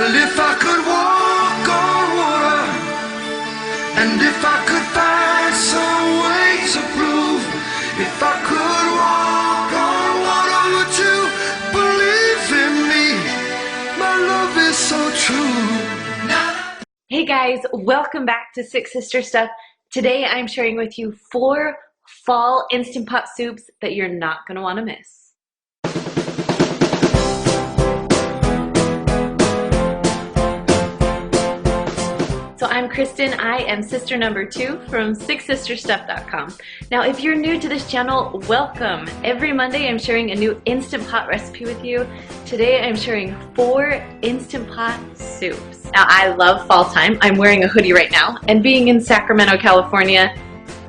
Well, if I could walk on water, and if I could find some way to prove, if I could walk on water, would you believe in me? My love is so true. Hey guys, welcome back to Six Sister Stuff. Today I'm sharing with you 4 fall Instant Pot soups that you're not going to want to miss. So I'm Kristen, I am sister number 2 from SixSisterStuff.com. Now if you're new to this channel, welcome. Every Monday I'm sharing a new Instant Pot recipe with you. Today I'm sharing 4 Instant Pot soups. Now I love fall time. I'm wearing a hoodie right now, and being in Sacramento, California,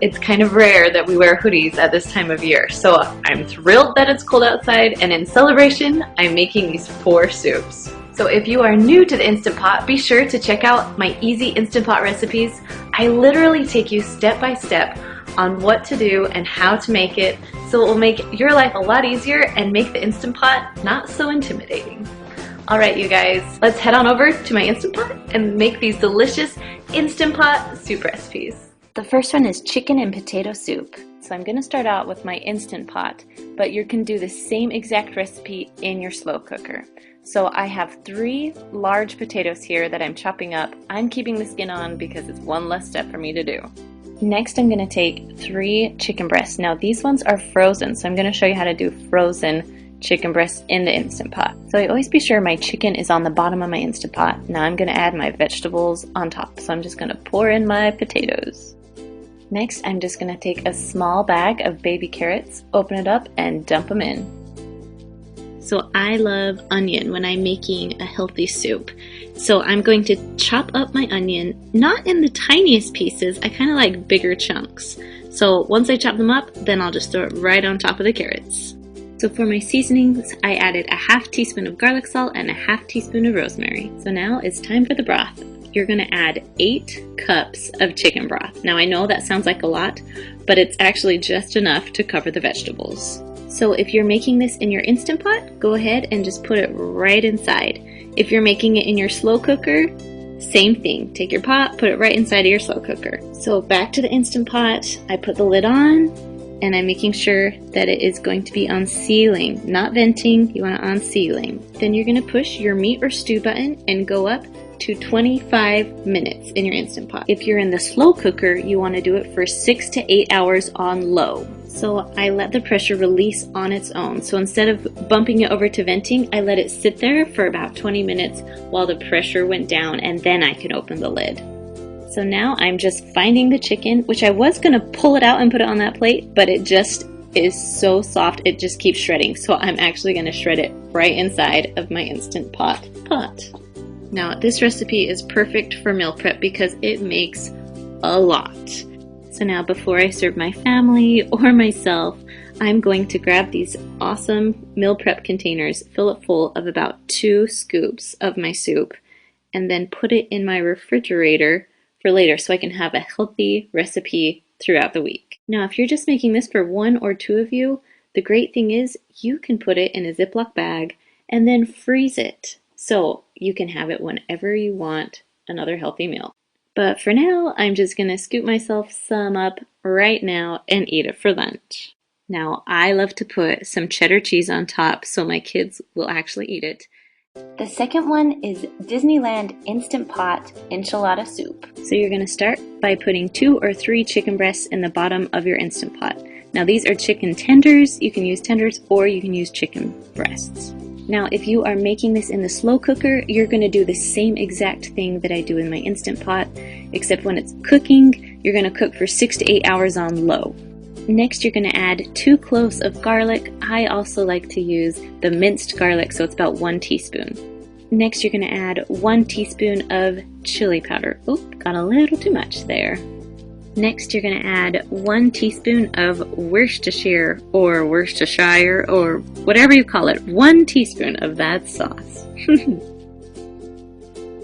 it's kind of rare that we wear hoodies at this time of year. So I'm thrilled that it's cold outside, and in celebration, I'm making these 4 soups. So if you are new to the Instant Pot, be sure to check out my easy Instant Pot recipes. I literally take you step by step on what to do and how to make it, so it will make your life a lot easier and make the Instant Pot not so intimidating. Alright you guys, let's head on over to my Instant Pot and make these delicious Instant Pot soup recipes. The first one is chicken and potato soup. So I'm going to start out with my Instant Pot, but you can do the same exact recipe in your slow cooker. So I have 3 large potatoes here that I'm chopping up. I'm keeping the skin on because it's one less step for me to do. Next I'm going to take 3 chicken breasts. Now these ones are frozen, so I'm going to show you how to do frozen chicken breasts in the Instant Pot. So I always be sure my chicken is on the bottom of my Instant Pot. Now I'm going to add my vegetables on top. So I'm just going to pour in my potatoes. Next I'm just going to take a small bag of baby carrots, open it up and dump them in. So I love onion when I'm making a healthy soup. So I'm going to chop up my onion, not in the tiniest pieces, I kind of like bigger chunks. So once I chop them up, then I'll just throw it right on top of the carrots. So for my seasonings, I added a ½ teaspoon of garlic salt and a ½ teaspoon of rosemary. So now it's time for the broth. You're going to add 8 cups of chicken broth. Now I know that sounds like a lot, but it's actually just enough to cover the vegetables. So if you're making this in your Instant Pot, go ahead and just put it right inside. If you're making it in your slow cooker, same thing. Take your pot, put it right inside of your slow cooker. So back to the Instant Pot, I put the lid on, and I'm making sure that it is going to be on sealing, not venting, you want it on sealing. Then you're going to push your meat or stew button and go up to 25 minutes in your Instant Pot. If you're in the slow cooker, you want to do it for 6 to 8 hours on low. So I let the pressure release on its own. So instead of bumping it over to venting, I let it sit there for about 20 minutes while the pressure went down, and then I can open the lid. So now I'm just finding the chicken, which I was going to pull it out and put it on that plate, but it just is so soft, it just keeps shredding. So I'm actually going to shred it right inside of my Instant Pot. Now this recipe is perfect for meal prep because it makes a lot. So now before I serve my family or myself, I'm going to grab these awesome meal prep containers, fill it full of about 2 scoops of my soup, and then put it in my refrigerator for later so I can have a healthy recipe throughout the week. Now if you're just making this for 1 or 2 of you, the great thing is you can put it in a Ziploc bag and then freeze it. So you can have it whenever you want another healthy meal. But for now, I'm just going to scoop myself some up right now and eat it for lunch. Now, I love to put some cheddar cheese on top so my kids will actually eat it. The second one is Disneyland Instant Pot Enchilada Soup. So you're going to start by putting 2 or 3 chicken breasts in the bottom of your Instant Pot. Now these are chicken tenders. You can use tenders or you can use chicken breasts. Now if you are making this in the slow cooker, you're going to do the same exact thing that I do in my Instant Pot, except when it's cooking, you're going to cook for 6 to 8 hours on low. Next you're going to add 2 cloves of garlic. I also like to use the minced garlic, so it's about 1 teaspoon. Next you're going to add 1 teaspoon of chili powder. Oop, got a little too much there. Next you're going to add 1 teaspoon of Worcestershire or whatever you call it, 1 teaspoon of that sauce.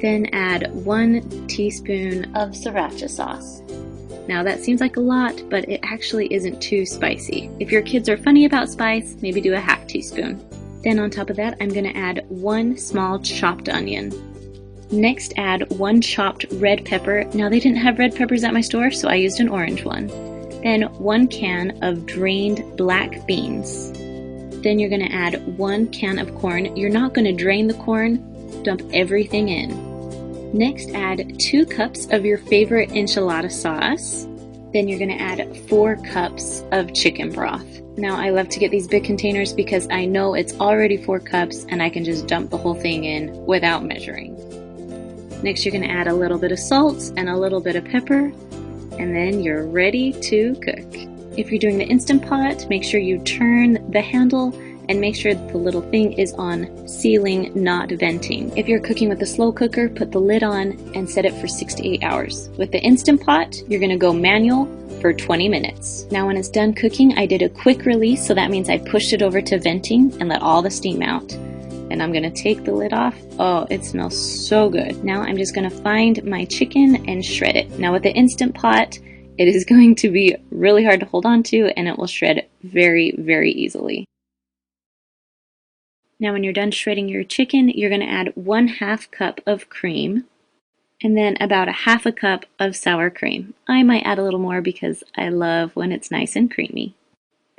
Then add 1 teaspoon of sriracha sauce. Now that seems like a lot, but it actually isn't too spicy. If your kids are funny about spice, maybe do a ½ teaspoon. Then on top of that, I'm going to add 1 small chopped onion. Next, add 1 chopped red pepper. Now they didn't have red peppers at my store, so I used an orange one. Then 1 can of drained black beans. Then you're gonna add 1 can of corn. You're not gonna drain the corn, dump everything in. Next, add 2 cups of your favorite enchilada sauce. Then you're gonna add 4 cups of chicken broth. Now I love to get these big containers because I know it's already 4 cups and I can just dump the whole thing in without measuring. Next, you're gonna add a little bit of salt and a little bit of pepper, and then you're ready to cook. If you're doing the Instant Pot, make sure you turn the handle and make sure that the little thing is on sealing, not venting. If you're cooking with a slow cooker, put the lid on and set it for 6 to 8 hours. With the Instant Pot, you're gonna go manual for 20 minutes. Now when it's done cooking, I did a quick release, so that means I pushed it over to venting and let all the steam out. And I'm gonna take the lid off. Oh, it smells so good. Now I'm just gonna find my chicken and shred it. Now with the Instant Pot, it is going to be really hard to hold on to and it will shred very, very easily. Now when you're done shredding your chicken, you're gonna add 1/2 cup of cream and then about 1/2 cup of sour cream. I might add a little more because I love when it's nice and creamy.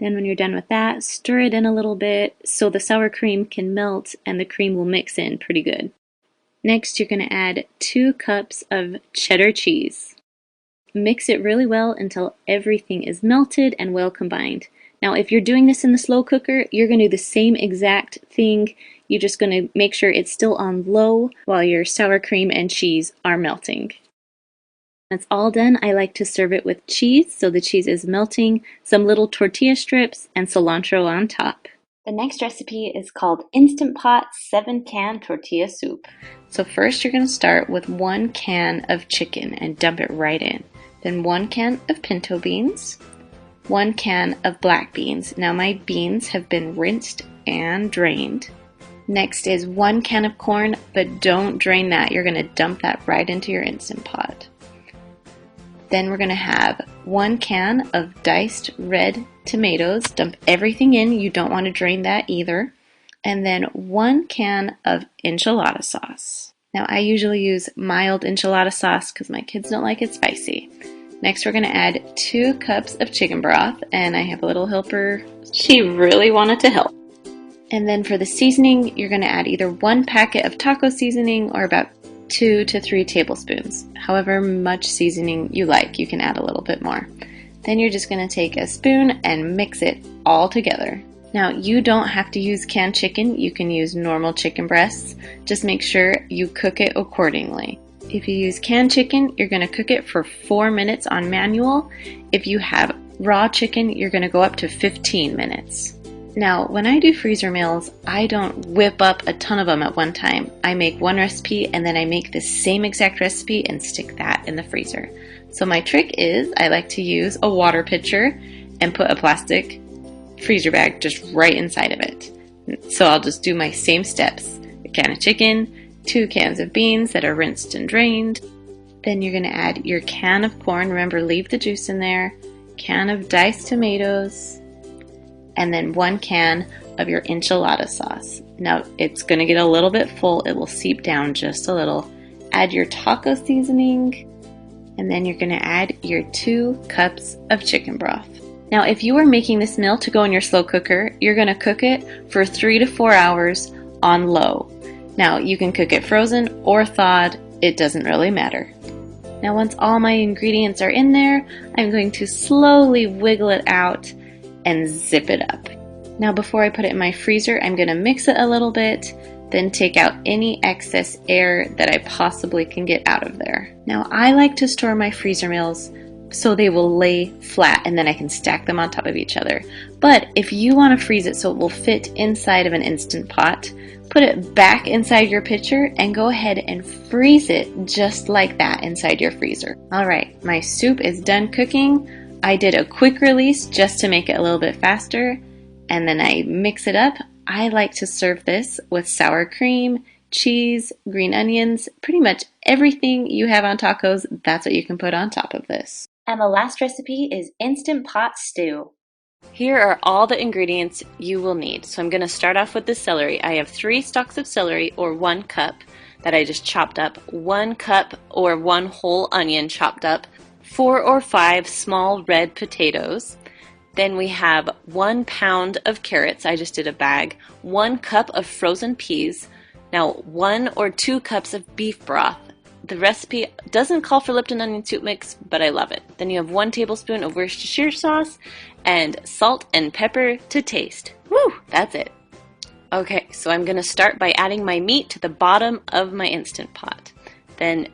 Then when you're done with that, stir it in a little bit so the sour cream can melt and the cream will mix in pretty good. Next, you're going to add 2 cups of cheddar cheese. Mix it really well until everything is melted and well combined. Now, if you're doing this in the slow cooker, you're going to do the same exact thing. You're just going to make sure it's still on low while your sour cream and cheese are melting. When it's all done, I like to serve it with cheese, so the cheese is melting, some little tortilla strips, and cilantro on top. The next recipe is called Instant Pot 7-can tortilla soup. So first you're going to start with 1 can of chicken and dump it right in. Then 1 can of pinto beans, 1 can of black beans. Now my beans have been rinsed and drained. Next is 1 can of corn, but don't drain that. You're going to dump that right into your Instant Pot. Then we're going to have 1 can of diced red tomatoes. Dump everything in. You don't want to drain that either. And then 1 can of enchilada sauce. Now I usually use mild enchilada sauce because my kids don't like it spicy. Next we're going to add 2 cups of chicken broth, and I have a little helper. She really wanted to help. And then for the seasoning, you're going to add either 1 packet of taco seasoning or about 2 to 3 tablespoons. However much seasoning you like, you can add a little bit more. Then you're just going to take a spoon and mix it all together. Now you don't have to use canned chicken, you can use normal chicken breasts. Just make sure you cook it accordingly. If you use canned chicken, you're going to cook it for 4 minutes on manual. If you have raw chicken, you're going to go up to 15 minutes. Now, when I do freezer meals, I don't whip up a ton of them at one time. I make one recipe and then I make the same exact recipe and stick that in the freezer. So my trick is I like to use a water pitcher and put a plastic freezer bag just right inside of it. So I'll just do my same steps. A can of chicken, 2 cans of beans that are rinsed and drained. Then you're going to add your can of corn. Remember, leave the juice in there. Can of diced tomatoes. And then 1 can of your enchilada sauce. Now it's going to get a little bit full. It will seep down just a little. Add your taco seasoning. And then you're going to add your 2 cups of chicken broth. Now if you are making this meal to go in your slow cooker, you're going to cook it for 3 to 4 hours on low. Now you can cook it frozen or thawed, it doesn't really matter. Now once all my ingredients are in there, I'm going to slowly wiggle it out and zip it up. Now before I put it in my freezer, I'm going to mix it a little bit, then take out any excess air that I possibly can get out of there. Now I like to store my freezer meals so they will lay flat and then I can stack them on top of each other. But if you want to freeze it so it will fit inside of an Instant Pot, put it back inside your pitcher and go ahead and freeze it just like that inside your freezer. Alright, my soup is done cooking. I did a quick release just to make it a little bit faster, and then I mix it up. I like to serve this with sour cream, cheese, green onions, pretty much everything you have on tacos, that's what you can put on top of this. And the last recipe is Instant Pot Stew. Here are all the ingredients you will need. So I'm going to start off with the celery. I have 3 stalks of celery, or 1 cup, that I just chopped up, 1 cup or 1 whole onion chopped up, 4 or 5 small red potatoes. Then we have 1 pound of carrots, I just did a bag, 1 cup of frozen peas, now 1 or 2 cups of beef broth. The recipe doesn't call for Lipton onion soup mix, but I love it. Then you have 1 tablespoon of Worcestershire sauce and salt and pepper to taste. Woo, that's it. Okay, so I'm gonna start by adding my meat to the bottom of my Instant Pot. Then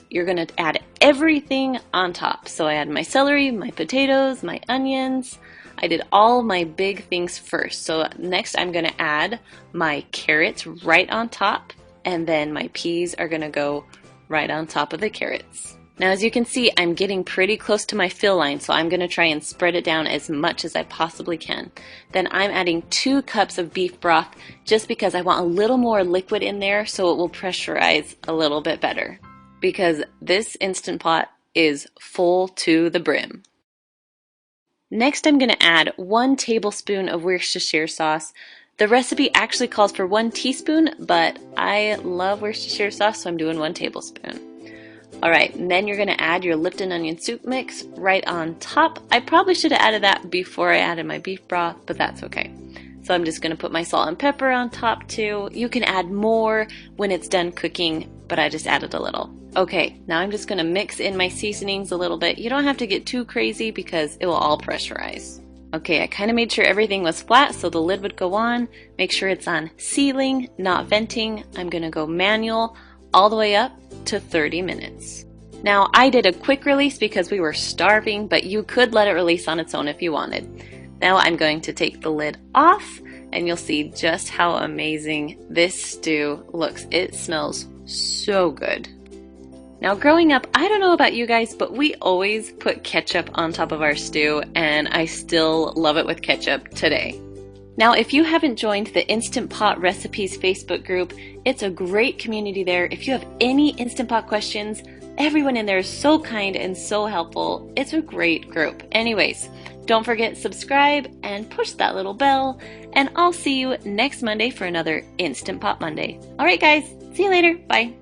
you're gonna add everything on top. So I add my celery, my potatoes, my onions. I did all my big things first. So next I'm gonna add my carrots right on top, and then my peas are gonna go right on top of the carrots. Now as you can see, I'm getting pretty close to my fill line, so I'm gonna try and spread it down as much as I possibly can. Then I'm adding 2 cups of beef broth just because I want a little more liquid in there so it will pressurize a little bit better, because this Instant Pot is full to the brim. Next I'm going to add 1 tablespoon of Worcestershire sauce. The recipe actually calls for 1 teaspoon, but I love Worcestershire sauce, so I'm doing 1 tablespoon. Alright, and then you're going to add your Lipton onion soup mix right on top. I probably should have added that before I added my beef broth, but that's okay. So I'm just going to put my salt and pepper on top too. You can add more when it's done cooking, but I just added a little. Okay, now I'm just going to mix in my seasonings a little bit. You don't have to get too crazy because it will all pressurize. Okay, I kind of made sure everything was flat so the lid would go on. Make sure it's on sealing, not venting. I'm going to go manual all the way up to 30 minutes. Now I did a quick release because we were starving, but you could let it release on its own if you wanted. Now I'm going to take the lid off and you'll see just how amazing this stew looks. It smells so good. Now growing up, I don't know about you guys, but we always put ketchup on top of our stew, and I still love it with ketchup today. Now if you haven't joined the Instant Pot Recipes Facebook group, it's a great community there. If you have any Instant Pot questions, everyone in there is so kind and so helpful. It's a great group. Anyways, don't forget subscribe and push that little bell, and I'll see you next Monday for another Instant Pot Monday. Alright guys, see you later. Bye.